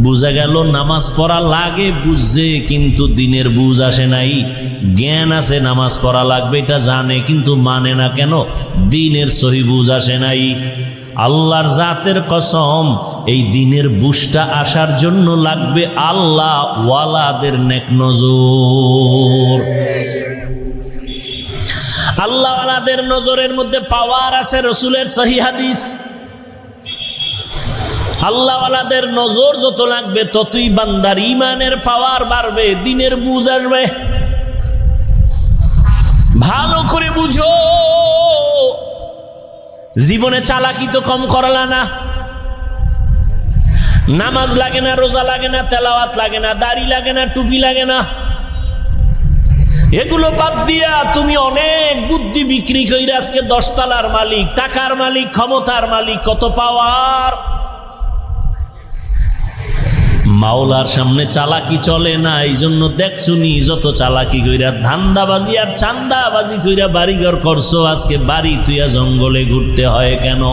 বুঝা গেল নামাজ পড়া লাগে, বুঝছে কিন্তু দিনের বুঝ আসে নাই। জ্ঞান আছে নামাজ পড়া লাগবে, এটা জানে কিন্তু মানে না। কেন? দিনের সহি বুঝ আসে নাই। আল্লাহর জাতের কসম, এই দিনের বুঝটা আসার জন্য লাগবে আল্লাহ ওয়ালাদের নেক নজর। আল্লাহ ওয়ালাদের নজরের মধ্যে পাওয়ার আছে। রসুলের সহিহ হাদিস, আল্লাহ ওয়ালাদের নজর যত লাগবে ততই বান্দার ইমানের পাওয়ার বাড়বে, দিনের বুঝ আসবে। ভালো করে বুঝো, জীবনে চালাকি তো কম করলা না। নামাজ লাগে না, রোজা লাগে না, তেলাওয়াত লাগে না, দাড়ি লাগে না, টুপি লাগে না, এগুলো বাদ দিয়া তুমি অনেক বুদ্ধি বিক্রি করে আজকে 10 তলার মালিক, টাকার মালিক, ক্ষমতার মালিক, কত পাওয়ার। মাওলার সামনে চালাকি চলে না। এই জন্য দেখছুনি যত চালাকি কইরা ধান্দাবাজি আর চান্দাবাজি কইরা বাড়িঘর করছো, আজকে বাড়ি তুইয়া জঙ্গলে ঘুরতে হয় কেন?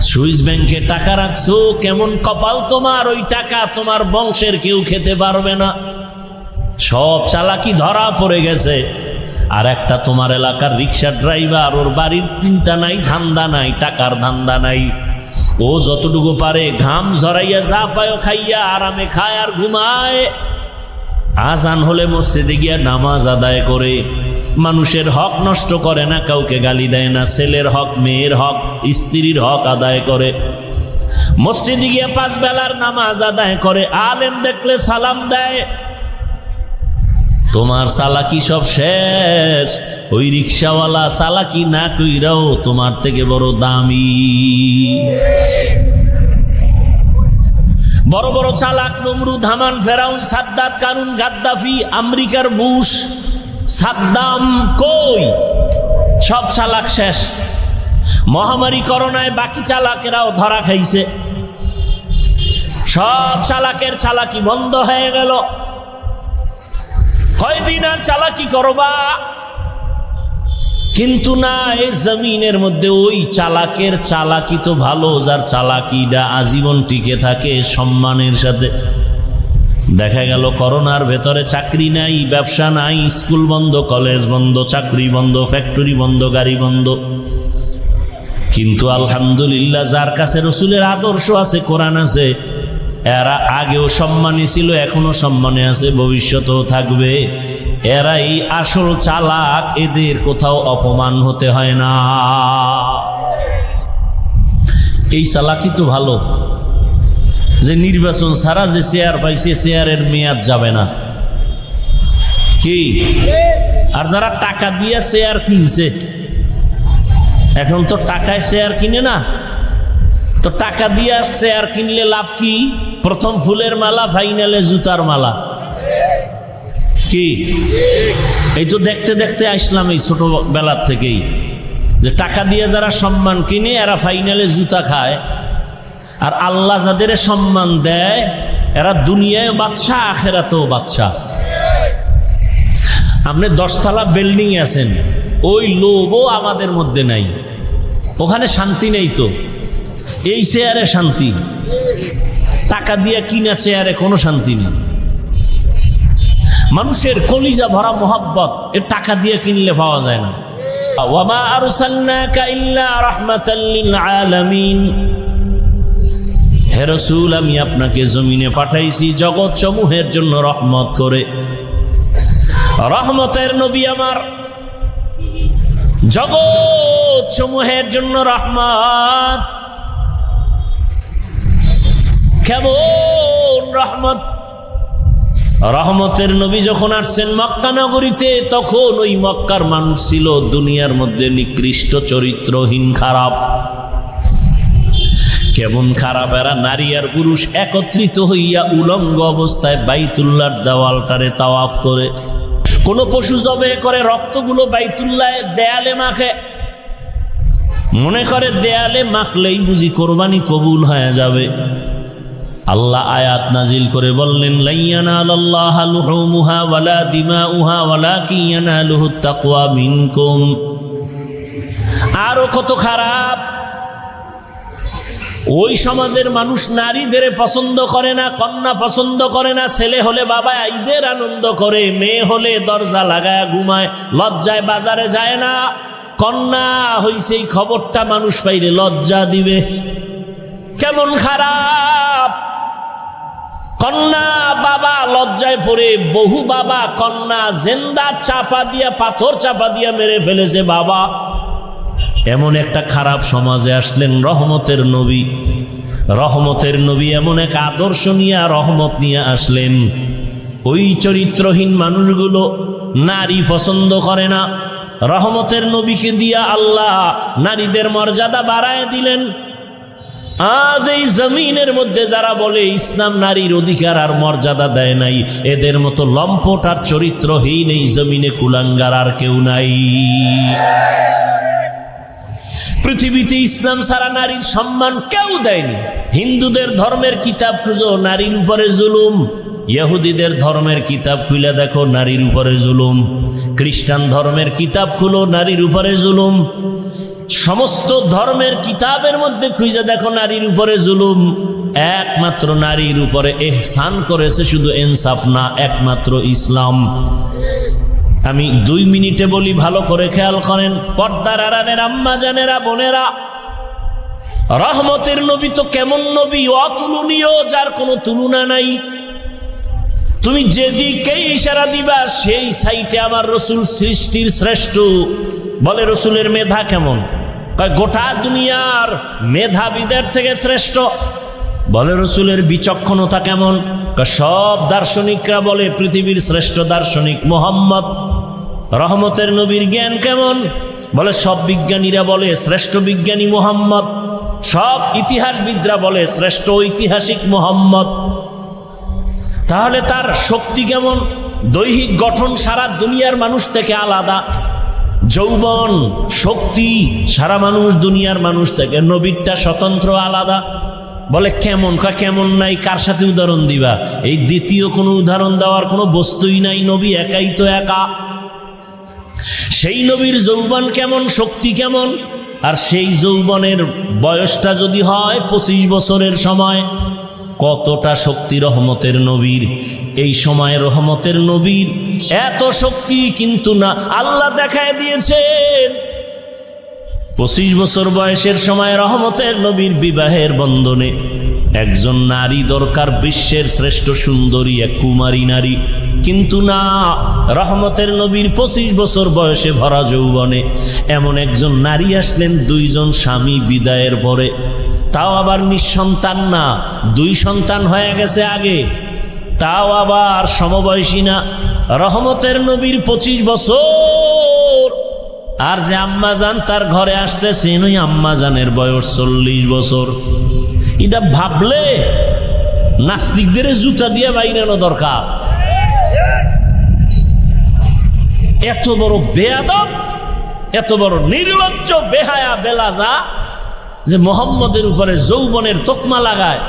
সুইস ব্যাংকে টাকা রাখছো, কেমন কপাল তোমার, ওই টাকা তোমার বংশের কেউ খেতে পারবে না। সব চালাকি ধরা পড়ে গেছে। আর একটা তোমার এলাকার রিক্সা ড্রাইভার, ওর বাড়ির চিন্তা নাই, ধান্দা নাই, টাকার ধান্দা নাই। ও যতটুকু পারে ঘাম ঝরাইয়া যা পায় খাইয়া আরামে খায় আর ঘুমায়। আজান হলে মসজিদে গিয়া নামাজ আদায় করে, মানুষের হক নষ্ট করে না, কাউকে গালি দেয় না, ছেলের হক, মেয়ের হক, স্ত্রীর হক আদায় করে। মসজিদে গিয়া 5 বেলার নামাজ আদায় করে, আলেম দেখলে সালাম দেয়। তোমার চালাকি সব শেষ। ওই রিক্সাওয়ালা চালাকি না কইরাও তোমার থেকে বড় দামি। বড় বড় চালাক নমরুদ, হামান, ফেরাউন, সাদ্দাত, কারুন, গাদ্দাফি, আমেরিকার বুশ, সাদ্দাম, কই সব চালাক শেষ। মহামারী করোনায় বাকি চালাকেরাও ধরা খাইছে। সব চালাকের চালাকি বন্ধ হয়ে গেল। কয়দিন আর চালাকি করবা? কিন্তু না, এই জমিনের মধ্যে ওই চালাকের চালাকি তো ভালো, যার চালাকিটা আজীবন টিকে থাকে সম্মানের সাথে। দেখা গেল করোনার ভেতরে চাকরি নাই, ব্যবসা নাই, স্কুল বন্ধ, কলেজ বন্ধ, চাকরি বন্ধ, ফ্যাক্টরি বন্ধ, গাড়ি বন্ধ। কিন্তু আলহামদুলিল্লাহ, যার কাছে রসুলের আদর্শ আছে, কোরআন আছে, এরা আগেও সম্মানী ছিল, এখনো সম্মানে আছে, ভবিষ্যতেও থাকবে। এরা এই আসল চালাক, এদের কোথাও অপমান হতে হয় না। এই চালাকি তো ভালো, যে নির্বাচন ছাড়া যে চেয়ার পাইছে, চেয়ারের মেয়াদ যাবে না। কি? আর যারা টাকা দিয়ে চেয়ার কিনছে, এখন তো টাকায় চেয়ার কিনে না, তো টাকা দিয়ে চেয়ার কিনলে লাভ কি? প্রথম ফুলের মালা, ফাইনালে জুতার মালা। কি? এই তো দেখতে দেখতে আসলাম এই ছোটবেলার থেকেই, যে টাকা দিয়ে যারা সম্মান কিনে এরা ফাইনালে জুতা খায়, আর আল্লাহ যাদের সম্মান দেয় এরা দুনিয়ায় বাদশাহ, আখেরাতেও বাদশাহ। আপনি 10 তলা বিল্ডিং আছেন, ওই লোভও আমাদের মধ্যে নাই, ওখানে শান্তি নেই। তো এই চেয়ারে শান্তি, টাকা দিয়ে কিনা চেয়ারে কোনো শান্তি নেই। মানুষের কলিজা ভরা মোহাব্বত এ টাকা দিয়ে কিনলে পাওয়া যায় না। ওয়ামা আরসালনাকা ইল্লা রাহমাতাল লিল আলামিন, হে রাসূল, আমি আপনাকে জমিনে পাঠাইছি জগৎ সমূহের জন্য রহমত করে। রহমতের নবী আমার, জগৎ সমূহের জন্য রহমত। কেমন রহমত! রহমতের নবী যখন আসছেন মক্কা নগরীতে, তখন ওই মক্কার মানুষ ছিল দুনিয়ার মধ্যে নিকৃষ্ট চরিত্রহীন, খারাপ। কেমন খারাপ! এরা নারী আর পুরুষ একত্রিত হইয়া উলঙ্গ অবস্থায় বাইতুল্লাহর দেওয়ালটারে তাওয়াফ করে। কোন পশু জবে করে রক্তগুলো বাইতুল্লাহ দেয়ালে মাখে, মনে করে দেয়ালে মাখলেই বুঝি কোরবানি কবুল হয়ে যাবে। আল্লাহ আয়াত নাজিল করে বললেন, লা ইয়ানালাল্লাহা লুহুমুহা ওয়ালা দিমাউহা ওয়ালাকিন ইয়ানালুহুত তাকওয়া মিনকুম। আরো কত খারাপ! ওই সমাজের মানুষ নারীদের পছন্দ করে না, কন্যা পছন্দ করে না। ছেলে হলে বাবা ঈদের আনন্দ করে, মেয়ে হলে দরজা লাগায় ঘুমায়, লজ্জায় বাজারে যায় না। কন্যা হইছে এই খবরটা মানুষ পাইলে লজ্জা দিবে। কেমন খারাপ! কন্যা বাবা লজ্জায় পড়ে, বহু বাবা কন্যা জেন্দা চাপা দিয়া, পাথর চাপা দিয়া মেরে ফেলেছে বাবা। এমন একটা খারাপ সমাজে আসলেন রহমতের নবী। রহমতের নবী এমন এক আদর্শ নিয়ে, রহমত নিয়ে আসলেন। ওই চরিত্রহীন মানুষগুলো নারী পছন্দ করে না। রহমতের নবীকে দিয়া আল্লাহ নারীদের মর্যাদা বাড়ায় দিলেন। আজ এই জমিনের মধ্যে যারা বলে ইসলাম নারীর অধিকার আর মর্যাদা দেয় নাই, এদের মতো লম্পট আর চরিত্রহীন এই জমিনে কুলাঙ্গার আর কেউ নাই। পৃথিবীতে ইসলাম ছাড়া নারীর সম্মান কেউ দেয়নি। হিন্দুদের ধর্মের কিতাব খুঁজো, নারীর উপরে জুলুম। ইহুদিদের ধর্মের কিতাব খুলে দেখো, নারীর উপরে জুলুম। খ্রিস্টান ধর্মের কিতাব খুলো, নারীর উপরে জুলুম। সমস্ত ধর্মের কিতাবের মধ্যে খুঁজে দেখো, নারীর উপরে জুলুম। একমাত্র নারীর উপরে এহসান করেছে শুধু ইনসাফ না, একমাত্র ইসলাম। আমি 2 মিনিটে বলি, ভালো করে খেয়াল করেন। পর্দার আড়ালের আম্মা জানেরা, বোনেরা, রহমতের নবী তো কেমন নবী, অতুলনীয়, যার কোনো তুলনা নাই। তুমি যেদিকেই ইশারা দিবা সেই সাইটে আমার রসুল সৃষ্টির শ্রেষ্ঠ। বলে রসুলের মেধা কেমন? গোটা দুনিয়ার মেধাবীদের থেকে শ্রেষ্ঠ। বলে রসুলের বিচক্ষণতা কেমন? সব দার্শনিকরা বলে পৃথিবীর শ্রেষ্ঠ দার্শনিক মুহাম্মদ। রহমতের নবীর জ্ঞান কেমন? বলে সব বিজ্ঞানীরা বলে শ্রেষ্ঠ বিজ্ঞানী মুহাম্মদ। সব ইতিহাসবিদরা বলে শ্রেষ্ঠ ঐতিহাসিক মুহাম্মদ। তাহলে তার শক্তি কেমন? দৈহিক গঠন সারা দুনিয়ার মানুষ থেকে আলাদা। যৌবন, শক্তি সারা মানুষ দুনিয়ার মানুষ থেকে, নবীরটা স্বতন্ত্র আলাদা। বলে কেমন? কেমন নাই, কার সাথে উদাহরণ দিবা? এই দ্বিতীয় কোনো উদাহরণ দেওয়ার কোনো বস্তুই নাই, নবী একাই তো একা। সেই নবীর যৌবন কেমন, শক্তি কেমন? আর সেই যৌবনের বয়সটা যদি হয় 25 বছরের সময়, কতটা শক্তি রহমতের নবীর। এই সময় রহমতের নবীর এত শক্তি, কিন্তু না, আল্লাহ দেখায় দিয়েছেন 25 বছর বয়সের সময় রহমতের নবীর বিবাহের বন্ধনে একজন নারী দরকার, বিশ্বের শ্রেষ্ঠ সুন্দরী এক কুমারী নারী। কিন্তু না, রহমতের নবীর 25 বছর বয়সে ভরা যৌবনে এমন একজন নারী আসলেন 2 জন স্বামী বিদায়ের পরে। তাও আবার নিঃসন্তান না, 2 সন্তান হয়ে গেছে আগে, তাও আবার সমবয়সী না। রহমতের নবীর 25 বছর, আর যে আম্মাজান তার ঘরে আসতেছেন, ওই আম্মাজানের বয়স 40 বছর। এটা ভাবলে নাস্তিকদের জুতা দিয়ে বাইরানো দরকার। এত বড় বেয়াদব, এত বড় নির্লজ্জ, বেহায়া, বেলাজা, যে মোহাম্মদের উপরে যৌবনের তকমা লাগায়।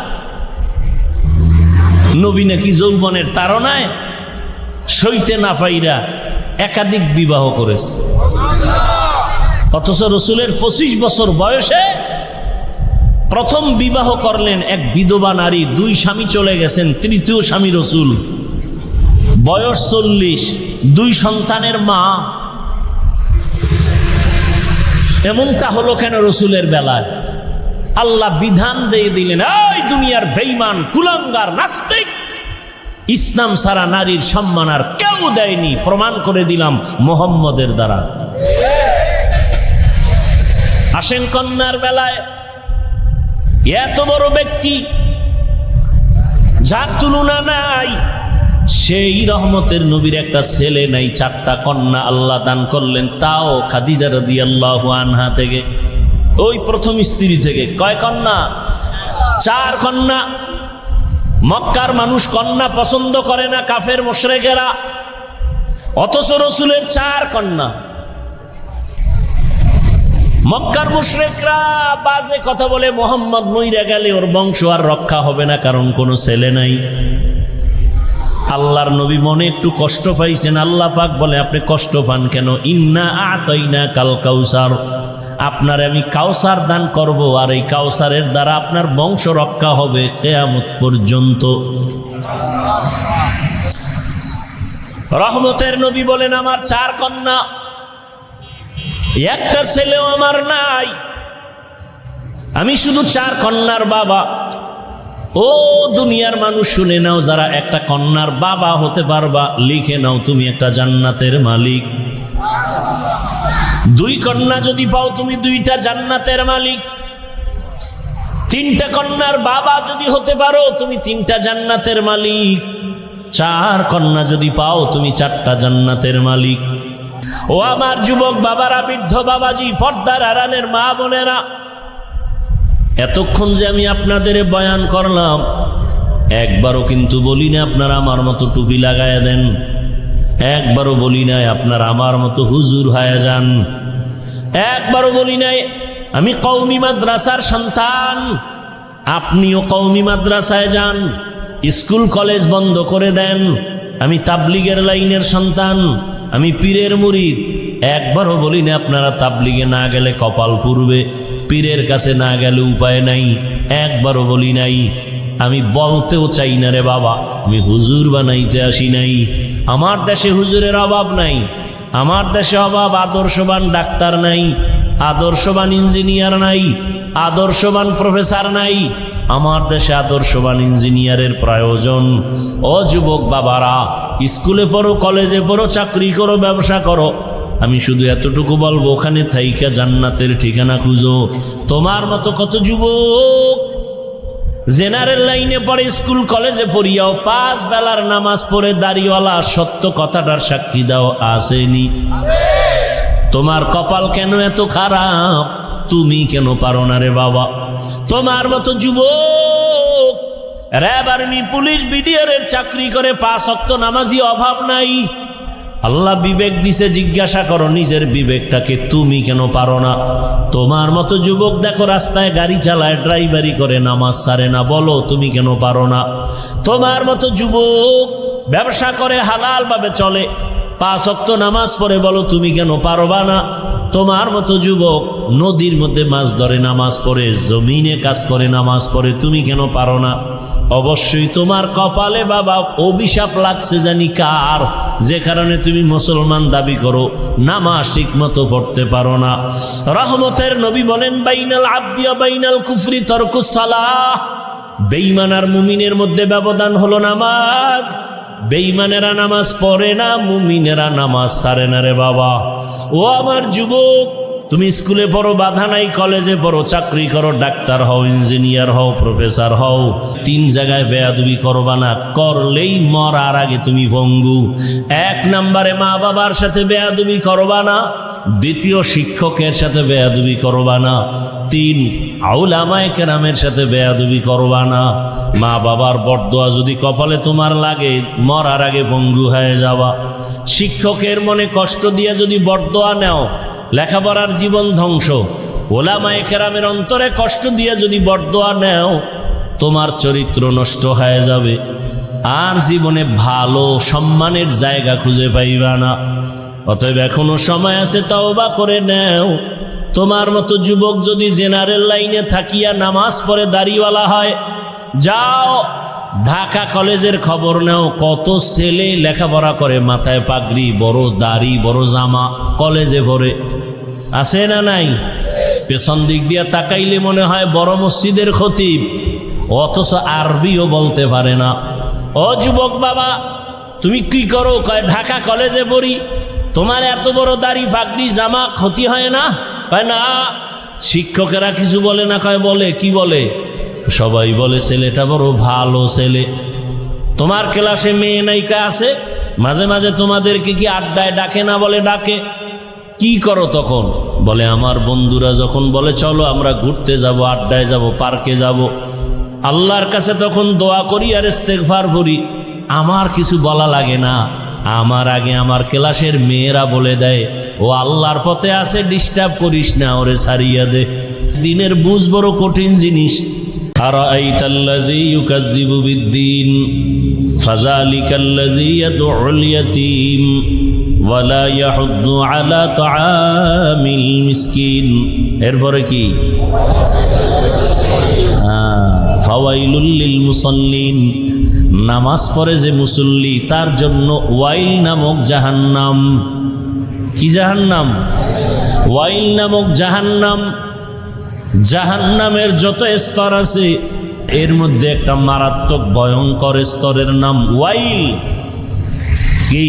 নবী নাকি যৌবনের তাড়নায় সইতে না পাইরা একাধিক বিবাহ করেছে, অথচ রসুলের 25 বছর বয়সে প্রথম বিবাহ করলেন এক বিধবা নারী। 2 স্বামী চলে গেছেন, 3য় স্বামী রসুল, বয়স 40, 2 সন্তানের মা। এমনটা হলো কেন রসুলের বেলায়? আল্লাহ বিধান দিয়ে দিলেন, এই দুনিয়ার বেঈমান, কুলাঙ্গার, নাস্তিক, ইসলাম ছাড়া নারীর সম্মান আর কেউ দেয়নি। প্রমাণ করে দিলাম মুহাম্মদের দ্বারা। আসেন কন্যার বেলায়, এত বড় ব্যক্তি যার তুলনা নাই, সেই রহমতের নবীর একটা ছেলে নাই, 4টা কন্যা আল্লাহ দান করলেন, তাও খাদিজা রাদিয়াল্লাহু আনহা থেকে, ওই প্রথম স্ত্রী থেকে। কয় কন্যা? 4 কন্যা। মক্কার মানুষ কন্যা পছন্দ করে না, কাফের মুশরিকেরা, অথচ রসুলের 4 কন্যা। মক্কার মুশরিকরা বাজে কথা বলে, মুহাম্মদ মইরা গেলে ওর বংশ আর রক্ষা হবে না, কারণ কোনো ছেলে নাই। আল্লাহর নবী মনে একটু কষ্ট পাইছেন। আল্লাহ পাক বলে, আপনি কষ্ট পান কেন? ইন্না আতাইনা কাল কাউসার, আপনারে আমি কাউসার দান করব, আর এই কাউসারের দ্বারা আপনার বংশ রক্ষা হবে কিয়ামত পর্যন্ত। রহমতের নবী বলেন, আমার 4 কন্যা, একটা ছেলেও আমার নাই, আমি শুধু 4 কন্যার বাবা। ও দুনিয়ার মানুষ শুনে নাও, যারা একটা কন্যার বাবা হতে পারবা, লিখে নাও তুমি একটা জান্নাতের মালিক। 2 কন্যা যদি পাও তুমি 2টা জান্নাতের মালিক। 3টা কন্যার বাবা যদি হতে পারো তুমি 3টা জান্নাতের মালিক। 4 কন্যা যদি পাও তুমি 4টা জান্নাতের মালিক। ও আমার যুবক বাবারা, বৃদ্ধ বাবাজি, পর্দার আড়ালের মা বোনেরা, এতক্ষণ যে আমি আপনাদের বয়ান করলাম, একবারও কিন্তু বলি না আপনারা আমার মতো টুপি লাগায়া দেন, একবারও বলি নাই আপনারা আমার মতো হুজুর হয়ে যান, একবারও বলি নাই আমি কওমি মাদ্রাসার সন্তান, আপনিও কওমি মাদ্রাসায় যান, স্কুল কলেজ বন্ধ করে দেন, আমি তাবলিগের লাইনের সন্তান, আমি পীরের মুরিদ। একবারও বলি না আপনারা তাবলিগে না গেলে কপাল পুড়বে, পীরের কাছে না গেলে উপায় নাই, একবারও বলি নাই। আমি বলতেও চাই না রে বাবা, আমি হুজুর বানাইতে আসি নাই। আমার দেশে হুজুরের অভাব নাই, আমার দেশে অভাব আদর্শবান ডাক্তার নাই, আদর্শবান ইঞ্জিনিয়ার নাই, আদর্শবান প্রফেসর নাই, আমার দেশে আদর্শবান ইঞ্জিনিয়ারের প্রয়োজন। ও যুবক বাবারা, স্কুলে পড়ো, কলেজে পড়ো, চাকরি করো, ব্যবসা করো, আমি শুধু এতটুকু বলবো, ওখানে থাইকা জান্নাতের ঠিকানা খুঁজো। তোমার মতো কত যুবক জেনারেল লাইনে পড়ে, স্কুল কলেজে পড়িয়াও 5 বেলার নামাজ পড়ে দাড়িওয়ালা, সত্য কথাটার সাক্ষী দাও আসেনি? তোমার কপাল কেন এত খারাপ? তুমি কেন পারো না রে বাবা? তোমার মতো যুবক র্যাব, আর্মি, পুলিশ, বিডিআরের চাকরি করে 5 ওয়াক্ত নামাজি অভাব নাই। আল্লাহ বিবেক দিছে, জিজ্ঞাসা করো নিজের বিবেকটাকে, তুমি কেন পারো না? তোমার মতো যুবক দেখো রাস্তায় গাড়ি চালায়, ড্রাইভারি করে, নামাজ ছাড়ে না, বলো তুমি কেন পারো না? তোমার মতো যুবক ব্যবসা করে, হালাল ভাবে চলে, 5 ওয়াক্ত নামাজ পড়ে, বলো তুমি কেন পারবা না? তোমার মতো যুবক নদীর মধ্যে মাছ ধরে, নামাজ পড়ে, জমিনে কাজ করে, নামাজ পড়ে, তুমি কেন পারো না? অবশ্যই তোমার কপালে বাবা অভিশাপ লাগছে, জানি কার, যে কারণে তুমি মুসলমান দাবি করো, নামাজ ঠিক মতো পড়তে পারো না। রহমতের নবী বলেন, বাইনাল আবদি ওয়া বাইনাল কুফরি তারকুস সালাহ। বেঈমান আর মুমিনের মধ্যে ব্যবধান হলো নামাজ। বেঈমানেরা নামাজ পড়ে না, মুমিনেরা নামাজ ছাড়ে না রে বাবা। ও আমার যুবক, তুমি স্কুলে পড়ো, বাধা নাই, কলেজে পড়ো, চাকরি করো, ডাক্তার হও, ইঞ্জিনিয়ার হও, প্রফেসর হও, 3 জায়গায় বেয়াদবি করবা না, করলেই মরার আগে তুমি ভঙ্গু। 1 নম্বরে মা বাবার সাথে বেয়াদবি করবা না, 2য় শিক্ষকের সাথে বেয়াদবি করবা না, 3 আউলামায়ে কেরামের সাথে বেয়াদবি করবা না। মা বাবার বরদোয়া যদি কপালে তোমার লাগে, মরার আগে ভঙ্গু হয়ে যাবা। শিক্ষকের মনে কষ্ট দিয়ে যদি বরদোয়া নাও, লেখাপড়ার জীবন ধ্বংস। ওলামায়ে কেরামের অন্তরে কষ্ট দিয়ে যদি বরদোয়া নাও, তোমার চরিত্র নষ্ট হয়ে যাবে, আর জীবনে ভালো সম্মানের জায়গা খুঁজে পাইবা না। অতএব এখনো সময় আছে, তওবা করে নাও। তোমার মতো যুবক যদি জেনারেল লাইনে থাকিয়া নামাজ পড়ে দাড়িওয়ালা হয়, যাও ঢাকা কলেজের খবর নাও, কত ছেলে লেখাপড়া করে, মাথায় পাগড়ি, বড় দাড়ি, বড় জামা, কলেজে পড়ে, আছে না নাই? পেছন দিক দিয়া তাকাইলে মনে হয় বড় মসজিদের খতিব, অথচ আরবিও বলতে পারে না। ও যুবক বাবা, তুমি কি করো? কয় ঢাকা কলেজে পড়ি। তোমার এত বড় দাড়ি, পাগড়ি, জামা ক্ষতি হয় না? কয় না। শিক্ষকেরা কিছু বলে না? কয় বলে। কি বলে? সবাই বলে ছেলেটা বড় ভালো ছেলে। তোমার ক্লাসে মেয়ে নায়িকা আছে, মাঝে মাঝে তোমাদেরকে কি আড্ডায় ডাকে না? বলে ডাকে। কি করো তখন? বলে আমার বন্ধুরা যখন বলে চলো আমরা ঘুরতে যাব, আড্ডায় যাব, পার্কে যাব, আল্লাহর কাছে তখন দোয়া করি আর ইস্তেগফার করি। আমার কিছু বলা লাগে না, আমার আগে আমার ক্লাসের মেয়েরা বলে দেয় ও আল্লাহর পথে আছে, ডিস্টার্ব করিস না, ওরে ছাড়িয়া দে। দিনের বুঝ বড় কঠিন জিনিস। আরাআইতাল্লাযী ইউকাযযিবু বিদ্দীন ফাযালিকাল্লাযী ইয়াদউল ইয়াতীম ওয়া লা ইয়াহুদ্দু আলা তাআমিল মিসকিন। এরপরে কি? ফাওয়াইলুল লিল মুসাল্লিন, নামাজ পড়ে যে মুসল্লি তার জন্য ওয়াইল নামক জাহান্নাম। কি জাহান্নাম? ওয়াইল নামক জাহান্নাম। জাহান্নামের যত স্তর আছে এর মধ্যে একটা মারাত্মক ভয়ঙ্কর স্তরের নাম ওয়াইল। কি?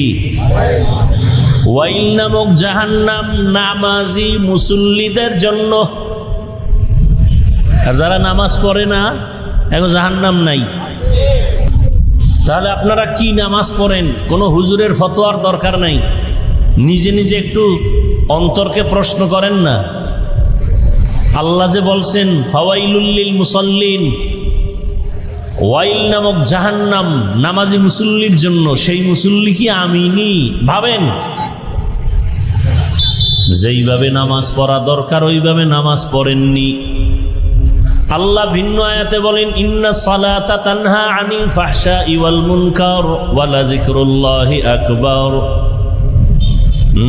ওয়াইল নামক জাহান্নাম নামাজি মুসল্লিদের জন্য। আর যারা নামাজ পড়ে না, এখন জাহান্নাম নাই। তাহলে আপনারা কি নামাজ পড়েন? কোনো হুজুরের ফতোয়ার দরকার নাই, নিজে নিজে একটু অন্তরকে প্রশ্ন করেন না। আল্লাহ যে বলছেন ফাওয়াইলুল লিল মুসাল্লিন, ওয়াইল নামক জাহান্নাম নামাজি মুসল্লির জন্য, সেই মুসল্লি কি আমিনি? ভাবেন, যেইভাবে নামাজ পড়া দরকার ওইভাবে নামাজ পড়েননি। আল্লাহ ভিন্ন আয়াতে বলেন ইন্না সালাতা তানহা আনিল ফাহশাই ওয়াল মুনকার ওয়া লাযিকরুল্লাহি আকবার।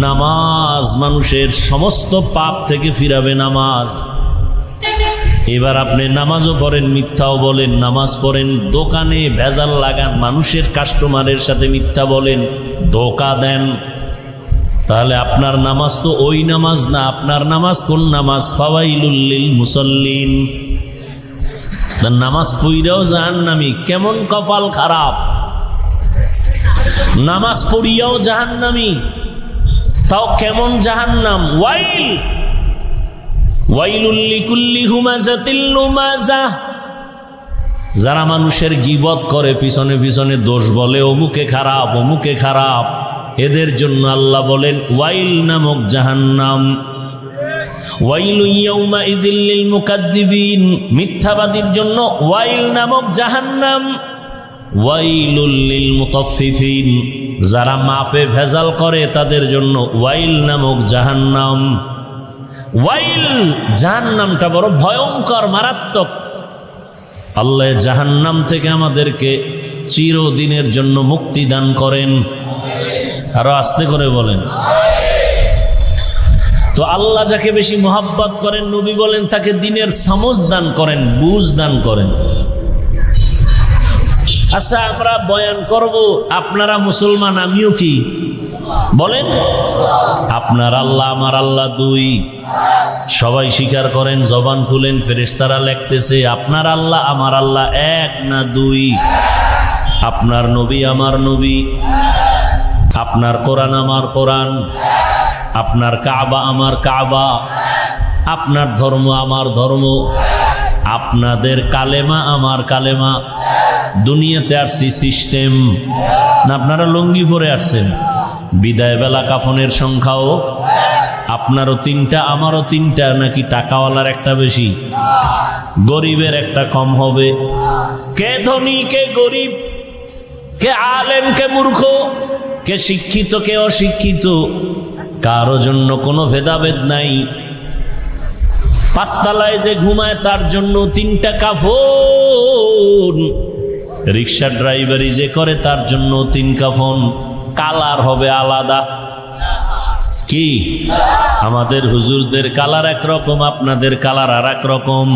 নামাজ মানুষের সমস্ত পাপ থেকে ফিরাবে নামাজ। এবার আপনি নামাজও পড়েন, মিথ্যাও বলেন, নামাজ পড়েন, দোকানে ভেজাল লাগান, মানুষের কাস্টমারের সাথে মিথ্যা বলেন, ধোঁকা দেন, তাহলে আপনার নামাজ তো ওই নামাজ না। আপনার নামাজ কোন নামাজ? ফাওয়াইলুল লিল মুসাল্লিন। নামাজ পড়িয়াও জাহান্নামী, কেমন কপাল খারাপ! নামাজ পড়িয়াও জাহান্নামী, তাও কেমন জাহান্নাম! ওয়াইল, ওয়াইলুল লিকুল্লি হুমাযাতিল লুমাযা। যারা মানুষের গীবত করে, পিছনে পিছনে দোষ বলে, অমুকে খারাপ অমুকে খারাপ, এদের জন্য আল্লাহ বলেন ওয়াইল নামক জাহান্নাম। ওয়াইলু ইয়াউমাইযিল লিল মুকাজ্জিবিন, মিথ্যাবাদীর জন্য ওয়াইল নামক জাহান্নাম। ওয়াইলুল লিল মুতাফফিফিন, যারা মাপে ভেজাল করে তাদের জন্য ওয়াইল নামক জাহান্নাম। ওয়াইল জাহান্নামটা বড় ভয়ঙ্কর, মারাত্মক। আল্লাহ জাহান্নাম থেকে আমাদেরকে চিরদিনের জন্য মুক্তি দান করেন। আরো আস্তে করে বলেন। তো আল্লাহ যাকে বেশি মোহাব্বত করেন, নবী বলেন তাকে দিনের সমঝ দান করেন, বুঝ দান করেন। আচ্ছা, আমরা বয়ান করব, আপনারা মুসলমান, আমিও কি বলেন? আপনার আল্লাহ আমার আল্লাহ দুই, সবাই স্বীকার করেন, জবান খুলেন, ফেরেশতারা লিখতেছে আপনার আল্লাহ আমার আল্লাহ এক না দুই। আপনার নবী আমার নবী, আপনার কোরআন আমার কোরআন, আপনার কাবা আমার কাবা, আপনার ধর্ম আমার ধর্ম, আপনাদের কালেমা আমার কালেমা। দুনিয়াতে আসছি সিস্টেম না, আপনারা লুঙ্গি পরে আসছেন। বিদায় বেলা কাফনের সংখ্যাও আপনারও তিনটা আমারও তিনটা, নাকি টাকাওয়ালার একটা বেশি, গরিবের একটা কম হবে? কে ধনী কে গরিব, কে আলেম কে মূর্খ, কে শিক্ষিত কে অশিক্ষিত, কারো জন্য কোনো ভেদাভেদ নাই। পাঁচতলায় যে ঘুমায় তার জন্য তিনটা কাফন, রিক্সা ড্রাইভারি যে করে তার জন্য তিন কাফন, কালার হবে আলাদা। কি? আমাদের হুজুরদের কালার একরকম, আপনাদের কালার আর এক রকম।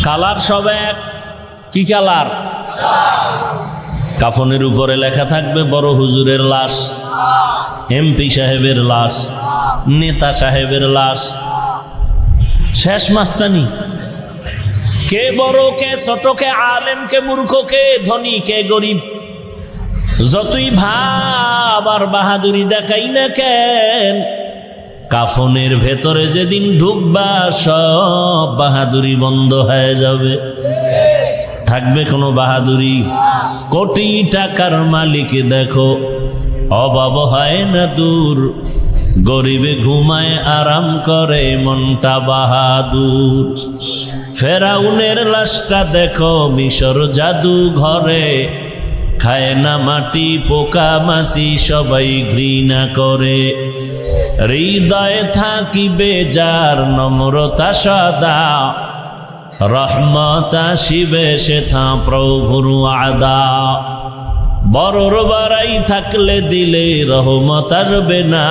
কালার সব এক। কি কালার? কাফনের উপরে লেখা থাকবে বড় হুজুরের লাশ, এমপি সাহেবের লাশ, নেতা সাহেবের লাশ। শেষ মাস্তানি। কে বড় কে ছোট, কে আলেম কে মূর্খ, কে ধনী কে গরিব, যতই ভাব আর বাহাদুরি দেখাই না কেন, কাফনের ভেতরে যেদিন ঢুকবা সব বাহাদুরি বন্ধ হয়ে যাবে। থাকবে কোনো বাহাদুরি? কোটি টাকার মালিক দেখো, অভাব হয় না দূর, গরিবে ঘুমায় আরাম করে মনটা বাহাদুর। ফেরাউনের লাশটা দেখো মিশর জাদু ঘরে, খায় না মাটি পোকা মাছি সবাই ঘৃণা করে। হৃদয়ে থাকিবে যার নম্রতা সদা, রহমত আসিবে সেথা প্রভুর আদা। বড়র বাড়াই থাকলে দিলে রহমত আসবে না,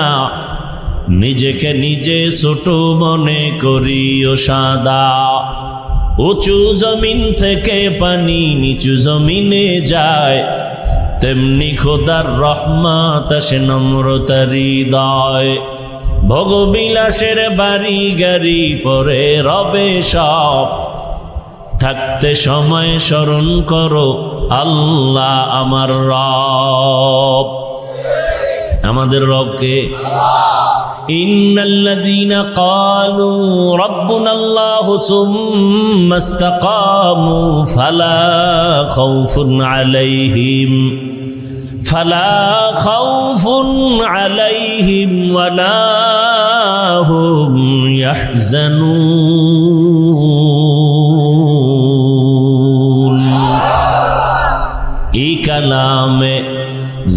নিজেকে নিজে ছোট মনে করিও সাদা। উঁচু জমিন থেকে পানি নিচু জমিনে যায়, তেমনি খোদার রহমত আসে নম্রতার হৃদয়। ভোগবিলাসের বাড়ি গাড়ি পরে রবে সব, থাকতে সময় স্মরণ করো আল্লাহ আমার রব। আমাদের রবকে ইন্নাল্লাযীনা ক্বালু রাব্বুনাল্লাহু সুম্মা ইসতাকামু ফালা খাউফুন আলাইহিম ওয়ালা হুম ইয়াহজানুন। এই কালামে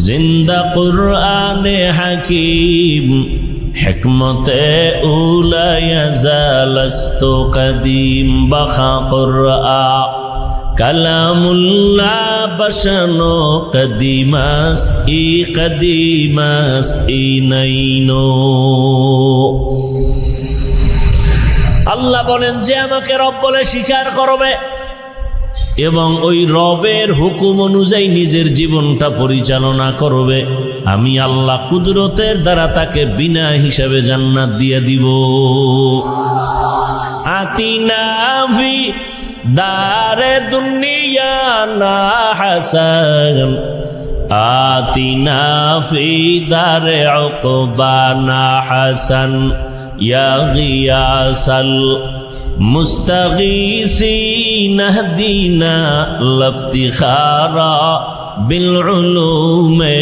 জিন্দা কুরআনে হাকিম, হিকমতে উলায়া জালাস্তু কদিম বখা কুরআ কালামুল্লাহ বসানো কদিমাস ই নাইনো। আল্লাহ বলেন যে আমাকে রব বলে স্বীকার করবে এবং ওই রবের হুকুম অনুযায়ী নিজের জীবনটা পরিচালনা করবে, আমি আল্লাহ কুদরতের দ্বারা তাকে বিনা হিসাবে জান্নাত দিয়ে দিব। আতিনা ফি দারে দুনিয়া না হাসান, আতিনা ফি দারে উকবা না হাসান, ইয়া গিয়াসাল মুস্তাগীসিন ইহদিনা লাফতিখারা বিল উলুমে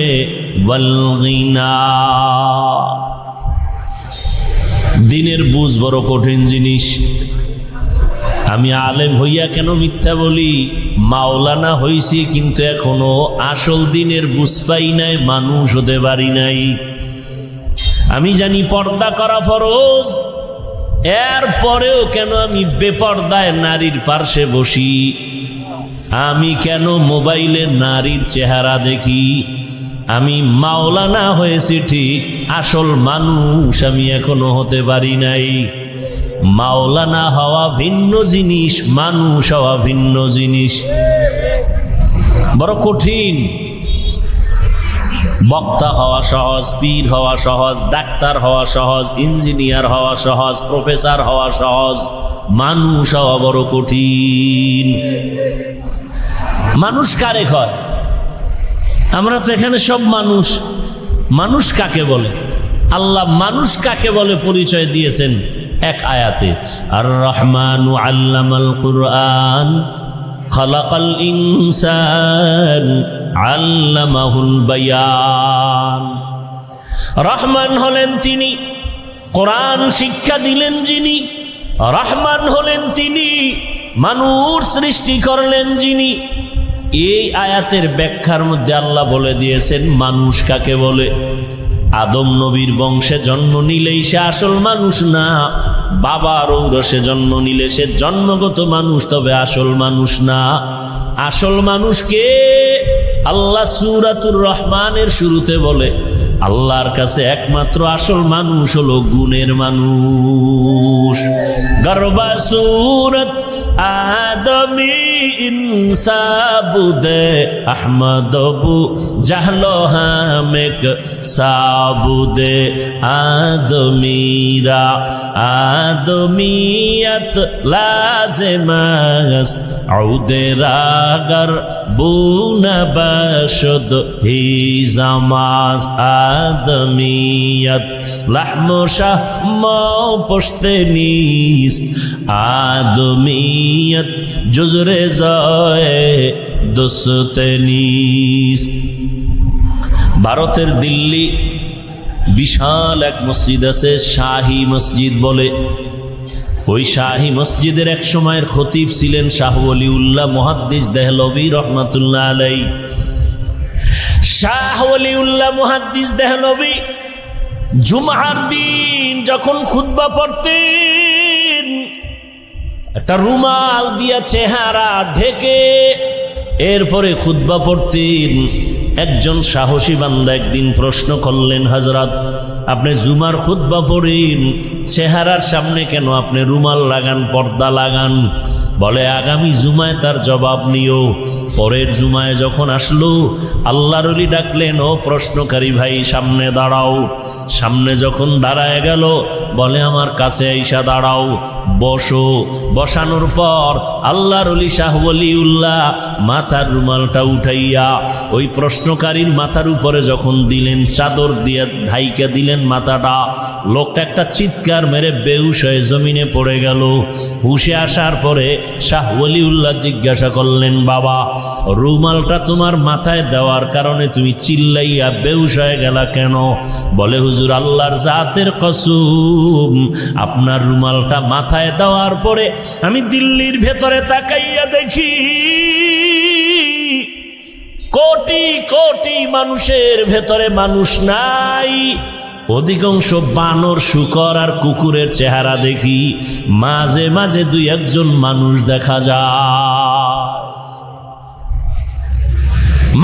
ওয়াল গিনা। দিনের বুঝ বড় কঠিন জিনিস। আমি আলেম হইয়া কেন মিথ্যা বলি? মাওলানা হইছি কিন্তু এখনো আসল দিনের বুঝ পাই নাই, মানুষ হতে পারি নাই। আমি জানি পর্দা করা ফরজ, এরপরেও কেন আমি বেপর্দায় নারীর পার্শ্বে বসি? আমি কেন মোবাইলে নারীর চেহারা দেখি? আমি মাওলানা হয়েছি ঠিক, আসল মানুষ আমি এখনো হতে পারি নাই। মাওলানা হওয়া ভিন্ন জিনিস, মানুষ হওয়া ভিন্ন জিনিস, বড় কঠিন। বক্তা হওয়া সহজ, পীর হওয়া সহজ, ডাক্তার হওয়া সহজ, ইঞ্জিনিয়ার হওয়া সহজ, প্রফেসর হওয়া সহজ, মানুষ হওয়া বড় কঠিন। মানুষ কারে হয়? আমরা তো এখানে সব মানুষ। মানুষ কাকে বলে? আল্লাহ মানুষ কাকে বলে পরিচয় দিয়েছেন এক আয়াতে, আর রহমানু আল্লামাল কুরআন খালাকাল ইনসান আল্লামাহুল বায়ান। রহমান হলেন তিনি, কোরআন শিক্ষা দিলেন যিনি। রহমান হলেন তিনি, মানুষ সৃষ্টি করলেন যিনি। এই আয়াতের ব্যাখ্যার মধ্যে আল্লাহ বলে দিয়েছেন মানুষ কাকে বলে। আদম নবীর বংশে জন্ম নিলেই সে আসল মানুষ না, বাবার ঔরসে জন্ম নিলে সে জন্মগত মানুষ, তবে আসল মানুষ না। আসল মানুষকে আল্লাহ সূরাতুর রহমানের শুরুতে বলে আল্লাহর কাছে একমাত্র আসল মানুষ হলো গুণের মানুষ। গর্বা সূরত আদমি ইনসাবুদে আহমদবু জাহলো হামেক সাবুদে আদমিরা আদমিয়ত লাজেমাস আউদে রাগর বুনা বাশদ হি জামাস আদমিয়ত লাহমু শাহম পশতে নিস আদমিয়ত জুজরে জয়ে দোস্তে নিস। ভারতের দিল্লি বিশাল এক মসজিদ আছে, শাহী মসজিদ বলে। ওই শাহী মসজিদের এক সময়ের খতিব ছিলেন শাহ ওলিউল্লাহ মুহাদ্দিস দেহলভী রহমাতুল্লাহ আলাই। শাহ ওলিউল্লাহ মুহাদ্দিস দেহলভী জুমার দিন যখন খুতবা পড়তেন, একটা রুমাল দিয়া চেহারা ঢেকে এরপরে খুতবা পড়তেন। একজন সাহসী বান্দা একদিন প্রশ্ন করলেন, হযরত আপনি জুমার খুতবা পড়েন, চেহারার সামনে কেন আপনি রুমাল লাগান, পর্দা লাগান? বলে আগামী জুমায় তার জবাব নিও। পরের জুমায় যখন আসলো, আল্লাহর ওলি ডাকলেন, ও প্রশ্নকারী ভাই সামনে দাঁড়াও। সামনে যখন দাঁড়ায় গেল, বলে আমার কাছে আইসা দাঁড়াও, বসো। বসানোর পর আল্লাহর ওলি শাহ ওলিউল্লাহ মাথার রুমালটা উঠাইয়া ওই প্রশ্নকারীর মাথার উপরে যখন দিলেন, চাদর দিয়ে ঢাইকা দিলেন মাথাটা, লোকটা একটা চিৎকার মেরে বেহুশ হয়ে জমিনে পড়ে গেল। হুশে আসার পরে শাহ ওলিউল্লাহ জিজ্ঞাসা করলেন, বাবা, রুমালটা তোমার মাথায় দেওয়ার কারণে তুমি চিল্লাইয়া বেহুশ হয়ে গেলা কেন? বলে হুজুর, আল্লাহর জাতের কসম, আপনার রুমালটা মাথায় দেওয়ার পরে আমি দিল্লির ভেতরে তাকাইয়া দেখি কোটি কোটি মানুষের ভেতরে মানুষ নাই, অধিকাংশ বানর, শুকর আর কুকুরের চেহারা দেখি, মাঝে মাঝে দুই একজন মানুষ দেখা যায়।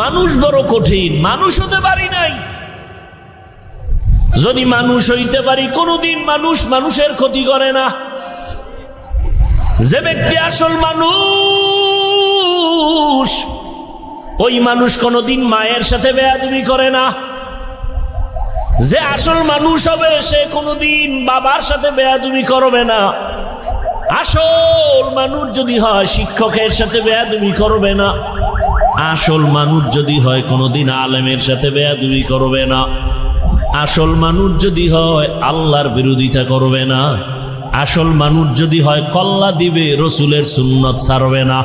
মানুষ বড় কঠিন, মানুষ হতে পারি নাই। যদি মানুষ হইতে পারি, কোনদিন মানুষ মানুষের ক্ষতি করে না। যে ব্যক্তি আসল মানুষ, ওই মানুষ কোনদিন মায়ের সাথে বেয়াদবি করে না। যে আসল মানুষ হবে, সে কোনদিন বাবার সাথে বেয়াদবি করবে না। আসল মানুষ যদি হয়, শিক্ষকের সাথে বেয়াদবি করবে না। আসল মানুষ যদি হয়, কোনদিন আলেমের সাথে বেয়াদবি করবে না। আসল মানুষ যদি হয়, আল্লাহর বিরোধিতা করবে না। আসল মানুষ যদি হয়, কল্লা দিবে, রসুলের সুন্নত ছাড়বে না।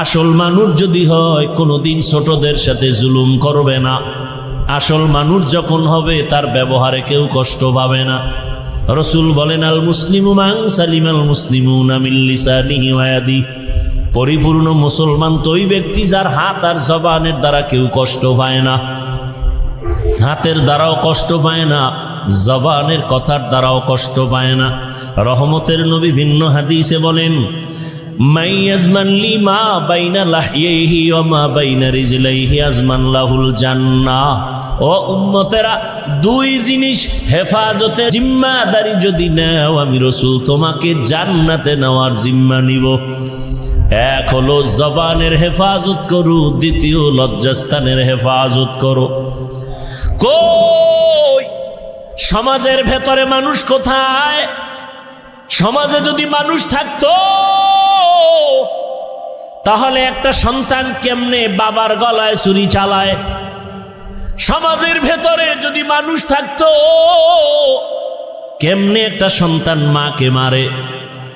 আসল মানুষ যদি হয়, কোনদিন ছোটদের সাথে জুলুম করবে না। আসল মানুষ যখন হবে, তার ব্যবহারে কেউ কষ্ট পাবে না। রসুল বলেন, আল মুসলিমু মান সালিমাল মুসলিমুনা মিন লিসানিহি ওয়া ইয়াদিহি, পরিপূর্ণ মুসলমান তো ওই ব্যক্তি যার হাত আর জবানের দ্বারা কেউ কষ্ট পায় না। হাতের দ্বারাও কষ্ট পায় না, জবানের কথার দ্বারাও কষ্ট পায় না। রহমতের নবী ভিন্ন হাদিসে বলেন, মাই আজমান লি মা বাইনা লাহিয়াইহি ওয়া মা বাইনা রিজলাইহি আজমান লাহুল জান্নাহ। ও উম্মতেরা, দুই জিনিস হেফাজতে জিম্মাদারি যদি নাও, আমি রাসূল তোমাকে জান্নাতে নেওয়ার জিম্মা নিব। এক হলো জবানের হেফাজত করো, দ্বিতীয় লজ্জাস্থানের হেফাজত করো। কই সমাজের ভেতরে মানুষ কোথায়? সমাজে যদি মানুষ থাকতো, তাহলে একটা সন্তান কেমনে বাবার গলায় ছুরি চালায়? সমাজের ভেতরে যদি মানুষ থাকতো, কেমনে একটা সন্তান মাকে মারে?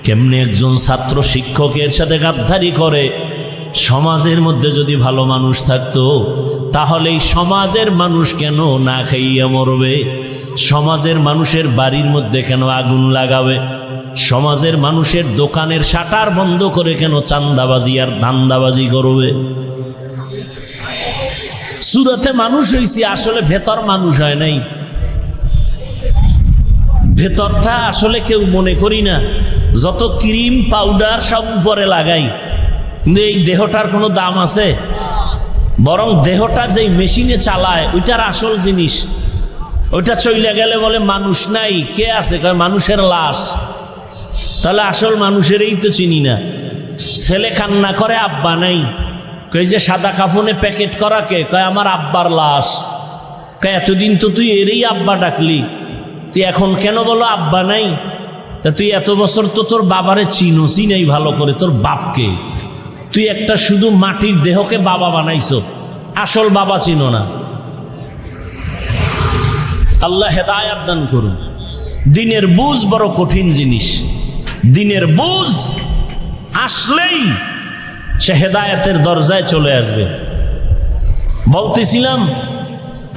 কেমনে একজন ছাত্র শিক্ষকের সাথে গাদ্দারি করে? সমাজের মধ্যে যদি ভালো মানুষ থাকতো, তাহলে এই সমাজের মানুষ কেন না খাইয়া মরবে? সমাজের মানুষের বাড়ির মধ্যে কেন আগুন লাগাবে? সমাজের মানুষের দোকানের শাটার বন্ধ করে কেন চান্দাবাজি আর ধান্দাবাজি করবে? সুরতে মানুষ হইছি, আসলে ভেতর মানুষ হয় নাই। ভেতরটা আসলে কেউ মনে করি না। যত ক্রিম পাউডার সব উপরে লাগাই, কিন্তু এই দেহটার কোনো দাম আছে? বরং দেহটা যেই মেশিনে চালায়, ওইটার আসল জিনিস। ওইটা চইলে গেলে বলে মানুষ নাই, কে আছে? কয় মানুষের লাশ। তাহলে আসল মানুষেরই তো চিনি না। ছেলে কান্না করে, আব্বা নাই। কই যে সাদা কাফনে প্যাকেট করা কে? কয় আমার আব্বার লাশ। কয় এতদিন তো তুই এরই আব্বা ডাকলি, তুই এখন কেন বলো আব্বা নাই? তা তুই এত বছর তো তোর বাবারে চিনোসি নাই ভালো করে, তোর বাপকে। তুই একটা শুধু মাটির দেহকে বাবা বানাইছো, আসল বাবা চিনো না। আল্লাহ হেদায়েত দান করুন। দিনের বুঝ বড় কঠিন জিনিস। দিনের বুঝ আসলেই সে হেদায়েতের দরজায় চলে আসবে। বলতেছিলাম,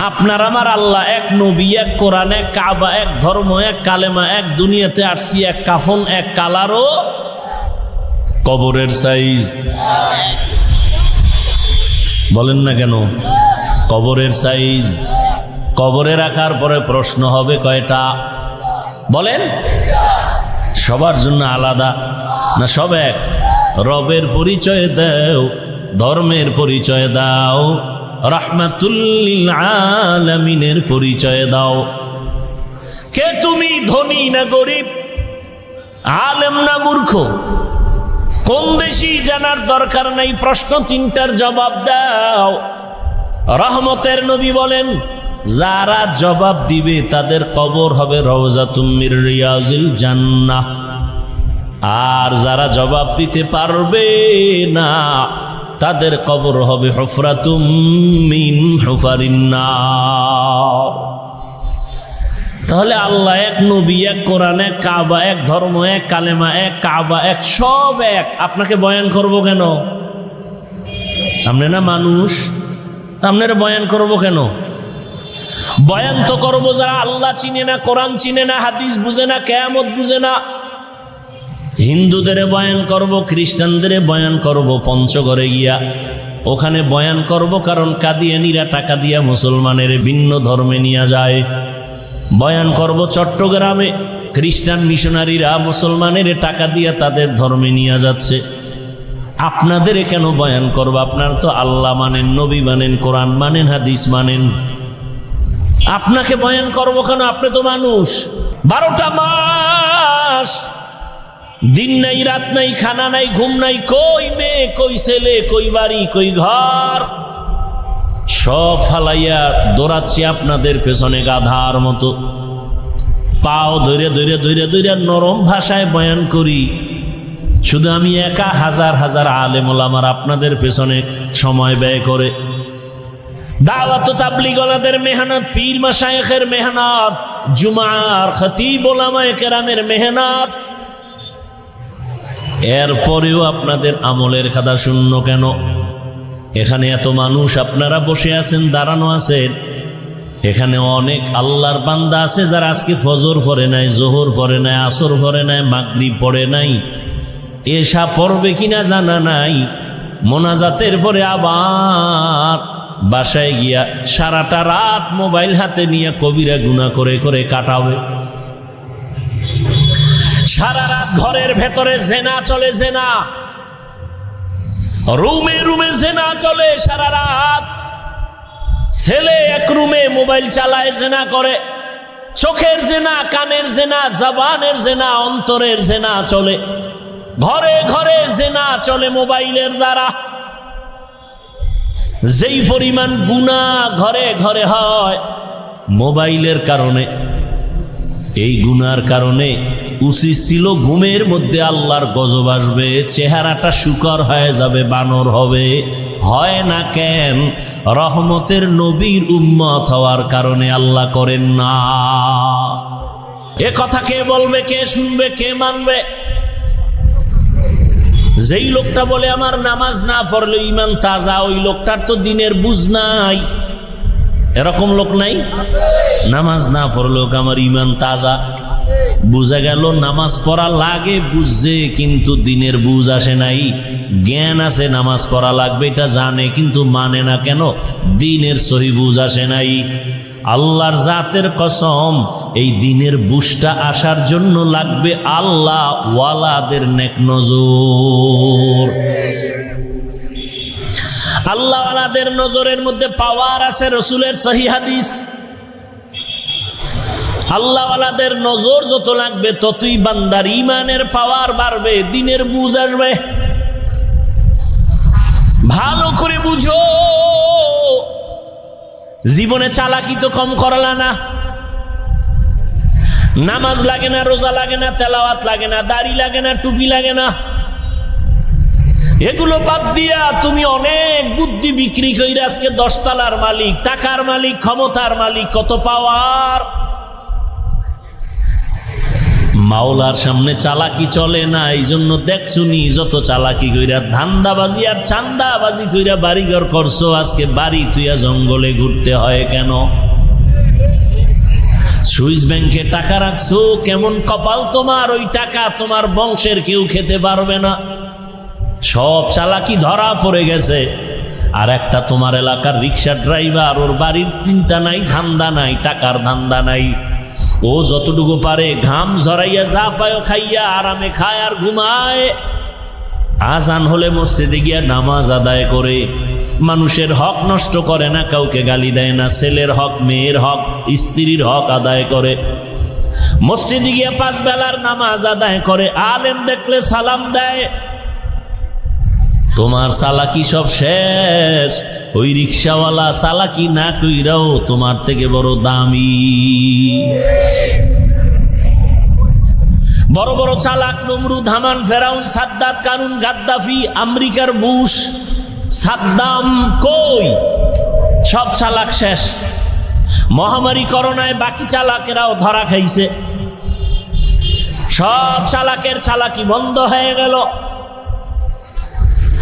আপনার আমার আল্লাহ এক, নবী এক, কোরআন এক, কাবা এক, ধর্ম এক, কালেমা এক, দুনিয়াতে আসছি এক, কাফন এক, কালারও কবরের সাইজ। বলেন না কেন? কবরের সাইজ। কবরে রাখার পরে প্রশ্ন হবে কয়টা? বলেন। সবার জন্য আলাদা না সব এক? রবের পরিচয় দাও, ধর্মের পরিচয় দাও, রাহমাতুল লিল আলামিনের পরিচয় দাও। কে তুমি, ধনী না গরিব, আলেম না মূর্খ, কোন দেশি জানার দরকার নাই, প্রশ্ন তিনটার জবাব দাও। রহমতের নবী বলেন, যারা জবাব দিবে তাদের কবর হবে রওজাতুম মির রিয়াজিল জান্নাহ, আর যারা জবাব দিতে পারবে না তাদের কবর হবে হুফরাতুম মিন হুফারিন নার। তাহলে আল্লাহ এক, নবী এক, কোরআন এক, কাবা এক, ধর্ম এক, কালেমা এক, কাবা এক, সব এক। আপনাকে বয়ান করব কেন? আপনি না মানুষ, আপনার বয়ান করব কেন? বয়ান তো করবো যারা আল্লাহ চিনে না, কোরআন চিনে না, হাদিস বুঝে না, কিয়ামত বুঝে না। হিন্দুদের বয়ান করব, খ্রিস্টানদের বয়ান করব পঞ্চগড়ে গিয়া, ওখানে বয়ান করব, কারণ কাদিয়ানীরা টাকা দিয়া মুসলমানের ভিন্ন ধর্মে নিয়ে যায়। বয়ান করব চট্টগ্রামে, খ্রিস্টান মিশনারিরা মুসলমানের টাকা দিয়া তাদের ধর্মে নিয়ে যাচ্ছে। আপনাদের কেন বয়ান করব? আপনার তো আল্লাহ মানেন, নবী মানেন, কোরআন মানেন, হাদিস মানেন। আপনাকে বয়ান করব কেন? আপনি তো মানুষ। 12টা মাস দিন নাই, রাত নাই, খানা নাই, ঘুম নাই, কই মেয়ে, কই ছেলে, কই বাড়ি, কই ঘর, সব ফালাইয়া দৌড়াচ্ছি আপনাদের পেছনে গাধার মতো। পাও ধরে ধরে ধরে ধরে নরম ভাষায় বয়ান করি। শুধু আমি একা, হাজার হাজার আলেম ওলামার আপনাদের পেছনে সময় ব্যয় করে। দাওয়াত ও তাবলীগ ওয়ালাদের মেহনত, পীর মাশায়েখের মেহনত, জুমার খতিব ওলামায়ে কেরামের মেহনত, এরপরেও আপনাদের আমলের খাতা শূন্য কেন? এখানে এত মানুষ, আপনারা বসে আছেন, দাঁড়ানো আছেন, এখানে অনেক আল্লাহর বান্দা আছে যারা আজকে ফজর পড়ে নাই, জোহর পড়ে নাই, আসর পড়ে নাই, মাগরিব পড়ে নাই, এশা পড়বে কিনা জানা নাই। মোনাজাতের পরে আবার বাসায় গিয়া সারাটা রাত মোবাইল হাতে নিয়ে কবিরা গুনাহ করে করে কাটাবে। সারা রাত ঘরের ভেতরে জেনা চলে, জেনা রুমে রুমে জেনা চলে সারা রাত। ছেলে এক রুমে মোবাইল চালায়, জেনা করে। চোখের জেনা, কানের জেনা, জবানের জেনা, অন্তরের জেনা চলে। ঘরে ঘরে জেনা চলে মোবাইলের দ্বারা। যেই পরিমাণ গুনাহ ঘরে ঘরে হয় মোবাইলের কারণে, এই গুনার কারণে উচিত ছিল ঘুমের মধ্যে আল্লাহর গজব আসবে, চেহারাটা শুকর হয়ে যাবে, বানর হবে। হয় না কেন? রহমতের নবীর উম্মত হওয়ার কারণে আল্লাহ করেন না। এ কথা কে বলবে, কে শুনবে, কে মানবে? যেই লোকটা বলে আমার নামাজ না পড়লে ইমান তাজা, ওই লোকটার তো দিনের বুঝ নাই। এরকম লোক নাই? নামাজ না পড়লেও আমার ইমান তাজা। বুঝা গেল নামাজ পড়া লাগে, বুঝছে, কিন্তু দিনের বুঝ আসে নাই। জ্ঞান আছে নামাজ পড়া লাগবে, এটা জানে, কিন্তু মানে না কেন? দিনের সহি বুঝ আসে নাই। আল্লাহর জাতের কসম, এই দিনের বুঝটা আসার জন্য লাগবে আল্লাহ ওয়ালাদের নেক নজর। আল্লাহ ওয়ালাদের নজরের মধ্যে পাওয়ার আছে, রসুলের সহিহ হাদিস। আল্লাহ ওয়ালাদের নজর যত লাগবে ততই বান্দার ইমানের পাওয়ার বাড়বে, দিনের বুঝ আসবে। ভালো করে বুঝো, জীবনে চালাকি তো কম করলা না। নামাজ লাগে না, রোজা লাগে না, তেলাওয়াত লাগে না, দাড়ি লাগে না, টুপি লাগে না। এগুলো বাদ দিয়া তুমি অনেক বুদ্ধি বিক্রি কইরা আজকে 10 তলার মালিক, টাকার মালিক, ক্ষমতার মালিক, কত পাওয়ার। মাওলার সামনে চালাকি চলে না, এই জন্য দেখছুনি যত চালাকি কইরা ধান্দাবাজি আর চান্দাবাজি কইরা বাড়িঘর করছো, আজকে বাড়ি তুইয়া জঙ্গলে ঘুরতে হয় কেন? সুইস ব্যাংকে টাকা রাখছো, কেমন কপাল তোমার, ওই টাকা তোমার বংশের কেউ খেতে পারবে না। সব চালাকি ধরা পড়ে গেছে। আর একটা তোমার এলাকার রিক্সা ড্রাইভার, ওর বাড়ির চিন্তা নাই, ধান্দা নাই, টাকার ধান্দা নাই। ও যতটুকু পারে ঘাম ঝরাইয়া যা পায় খাইয়া আরামে খায় আর ঘুমায়। আজান হলে মসজিদে গিয়া নামাজ আদায় করে। মানুষের হক নষ্ট করে না, কাউকে গালি দেয় না, ছেলের হক, মেয়ের হক, স্ত্রীর হক আদায় করে, মসজিদে গিয়ে 5 বেলার নামাজ আদায় করে, আলেম দেখলে সালাম দেয়। তোমার চালাকি সব শেষ। ওই রিকশাওয়ালা চালাকি না কইরাও তোমার থেকে বড় দামি। বড় বড় চালাক নমরুদ, হামান, ফেরাউন, সাদ্দাত, কারুন, গাদ্দাফি, আমেরিকার বুশ, সাদ্দাম, কই সব চালাক শেষ। মহামারী করোনায় বাকি চালাকেরাও ধরা খাইছে, সব চালাকের চালাকি বন্ধ হয়ে গেল।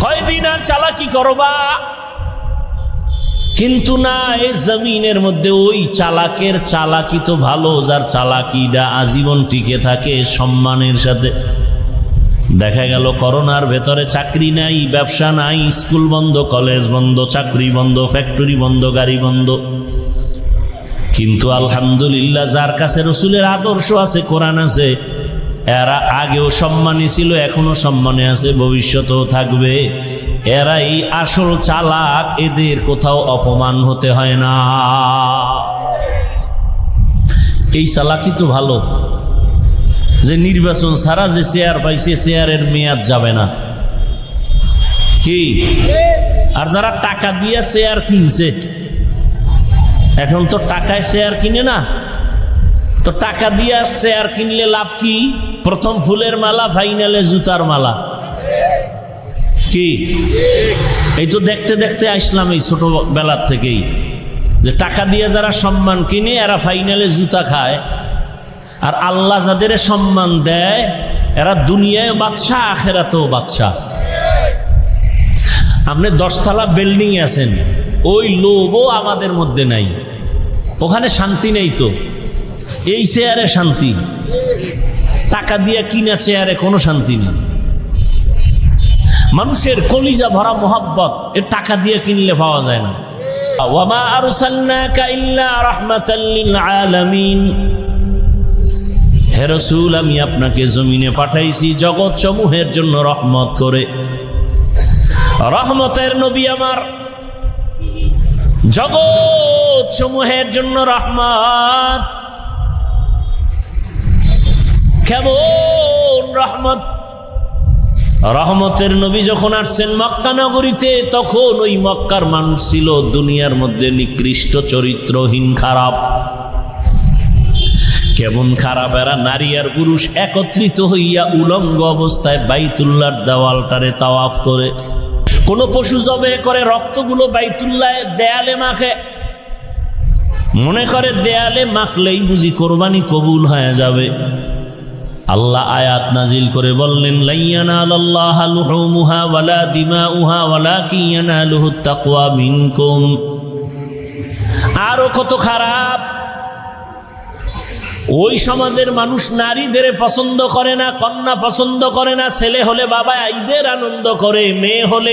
কয়দিন আর চালাকি করবা? কিন্তু না, এই জমিনের মধ্যে ওই চালাকের চালাকি তো ভালো, যার চালাকিটা আজীবন টিকে থাকে সম্মানের সাথে। দেখা গেল করোনার ভেতরে চাকরি নাই, ব্যবসা নাই, স্কুল বন্ধ, কলেজ বন্ধ, চাকরি বন্ধ, ফ্যাক্টরি বন্ধ, গাড়ি বন্ধ। কিন্তু আলহামদুলিল্লাহ, যার কাছে রসুলের আদর্শ আছে, কোরআন আছে, এরা আগেও সম্মানী ছিল, এখনো সম্মানে আছে, ভবিষ্যতেও থাকবে। এরা এই আসল চালাক, এদের কোথাও অপমান হতে হয় না। এই চালাকি তো ভালো, যে নির্বাচন ছাড়া যে চেয়ার পাইছে, চেয়ারের মেয়াদ যাবে না। কি আর যারা টাকা দিয়ে চেয়ার কিনছে, এখন তো টাকায় চেয়ার কিনে না, তো টাকা দিয়ে চেয়ার কিনলে লাভ কি? প্রথম ফুলের মালা, ফাইনালে জুতার মালা। কি এই তো দেখতে দেখতে আসলাম এই ছোটবেলার থেকেই, যে টাকা দিয়ে যারা সম্মান কিনে এরা ফাইনালে জুতা খায়, আর আল্লাহ যাদের সম্মান দেয় এরা দুনিয়ায় বাদশা, আখেরাতেও বাদশা। আপনি 10 তলা বিল্ডিং আছেন, ওই লোভও আমাদের মধ্যে নাই, ওখানে শান্তি নেই। তো এই চেয়ারে শান্তি, টাকা দিয়ে কিনা চেয়ারে কোনো শান্তি নেই। মানুষের কলিজা ভরা মোহাব্বত এর টাকা দিয়ে কিনলে পাওয়া যায় না। ওয়ামা আরসালনাকা ইল্লা রাহমাতাল লিল আলামিন, হে রাসূল, আমি আপনাকে জমিনে পাঠাইছি জগৎ সমূহের জন্য রহমত করে। রহমতের নবী আমার, জগৎ সমূহের জন্য রহমত। কেমন রহমত! রহমতের নবী যখন আসছেন মক্কা নগরীতে, তখন ওই মক্কার মানুষ ছিল দুনিয়ার মধ্যে নিকৃষ্ট, চরিত্রহীন, খারাপ। কেমন খারাপ! এরা নারী আর পুরুষ একত্রিত হইয়া উলঙ্গ অবস্থায় বাইতুল্লাহর দেওয়ালটারে তাওয়াফ করে, কোন পশু জবে করে রক্তগুলো বাইতুল্লাহ দেয়ালে মাখে, মনে করে দেয়ালে মাখলেই বুঝি কোরবানি কবুল হয়ে যাবে। আল্লাহ আয়াত নাজিল করে বললেন, লা ইয়ানালাল্লাহা লুহুমুহা ওয়ালা দিমাউহা ওয়ালাকিন ইয়ানালুহুত তাকওয়া মিনকুম। আরো কত খারাপ! ওই সমাজের মানুষ নারীদের পছন্দ করে না, কন্যা পছন্দ করে না। ছেলে হলে বাবা ঈদের আনন্দ করে, মেয়ে হলে